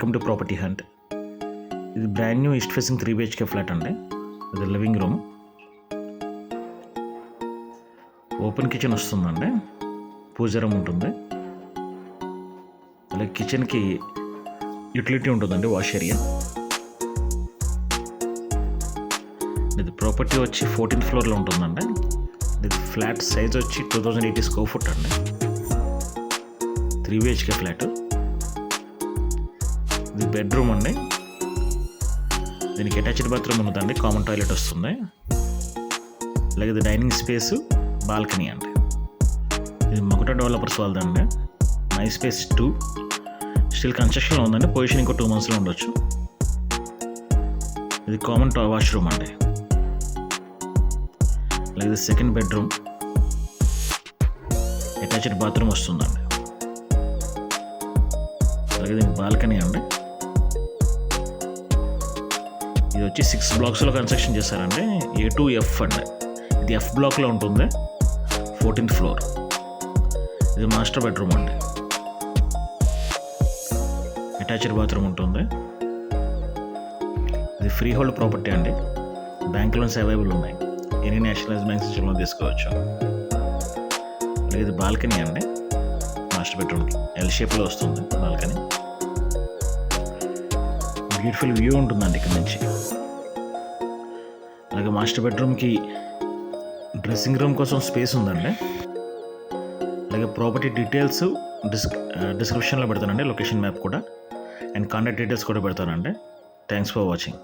Welcome to property hunt. ఇది brand new east facing 3 BHK flat అండి. ఇది living room, open kitchen వస్తుందండి, పూజ room ఉంటుంది, అలాగే కిచెన్కి యూటిలిటీ ఉంటుందండి, వాష్ ఏరియా. ఇది ప్రాపర్టీ వచ్చి 14th ఫ్లోర్లో ఉంటుందండి. ఇది ఫ్లాట్ సైజ్ వచ్చి 2080 స్క్వేర్ ఫుట్ అండి, 3 BHK ఫ్లాట్. ఇది బెడ్రూమ్ అండి, దీనికి అటాచ్డ్ బాత్రూమ్ ఉన్నదండి, కామన్ టాయిలెట్ వస్తుంది. అలాగే ఇది డైనింగ్ స్పేస్, బాల్కనీ అండి. ఇది మొగట డెవలపర్స్ వాళ్ళదండి. మై స్పేస్ 2 స్టిల్ కన్స్ట్రక్షన్లో ఉందండి, పొజిషన్ ఇంకో 2 monthsలో ఉండొచ్చు. ఇది కామన్ వాష్రూమ్ అండి. అలాగే ఇది సెకండ్ బెడ్రూమ్, అటాచ్డ్ బాత్రూమ్ వస్తుందండి. అలాగే దీనికి బాల్కనీ అండి. ఇది వచ్చి 6 blocks కన్స్ట్రక్షన్ చేశారండి, A to F అండి. ఇది F బ్లాక్లో ఉంటుంది, 14th ఫ్లోర్. ఇది మాస్టర్ బెడ్రూమ్ అండి, అటాచ్డ్ బాత్రూమ్ ఉంటుంది. ఇది ఫ్రీ హోల్డ్ ప్రాపర్టీ అండి, బ్యాంక్ లోన్స్ అవైలబుల్ ఉన్నాయి, ఎనీ నేషనలైజ్ బ్యాంక్ నుంచి లోన్ తీసుకోవచ్చు. ఇది బాల్కనీ అండి, మాస్టర్ బెడ్రూమ్కి L షేప్లో వస్తుంది బాల్కనీ. బ్యూటిఫుల్ వ్యూ ఉంటుందండి ఇక్కడ నుంచి. అలాగే మాస్టర్ బెడ్రూమ్కి డ్రెస్సింగ్ రూమ్ కోసం స్పేస్ ఉందండి. అలాగే ప్రాపర్టీ డీటెయిల్స్ డిస్క్రిప్షన్లో పెడతానండి, లొకేషన్ మ్యాప్ కూడా, అండ్ కాంటాక్ట్ డీటెయిల్స్ కూడా పెడతానండి. Thanks for watching.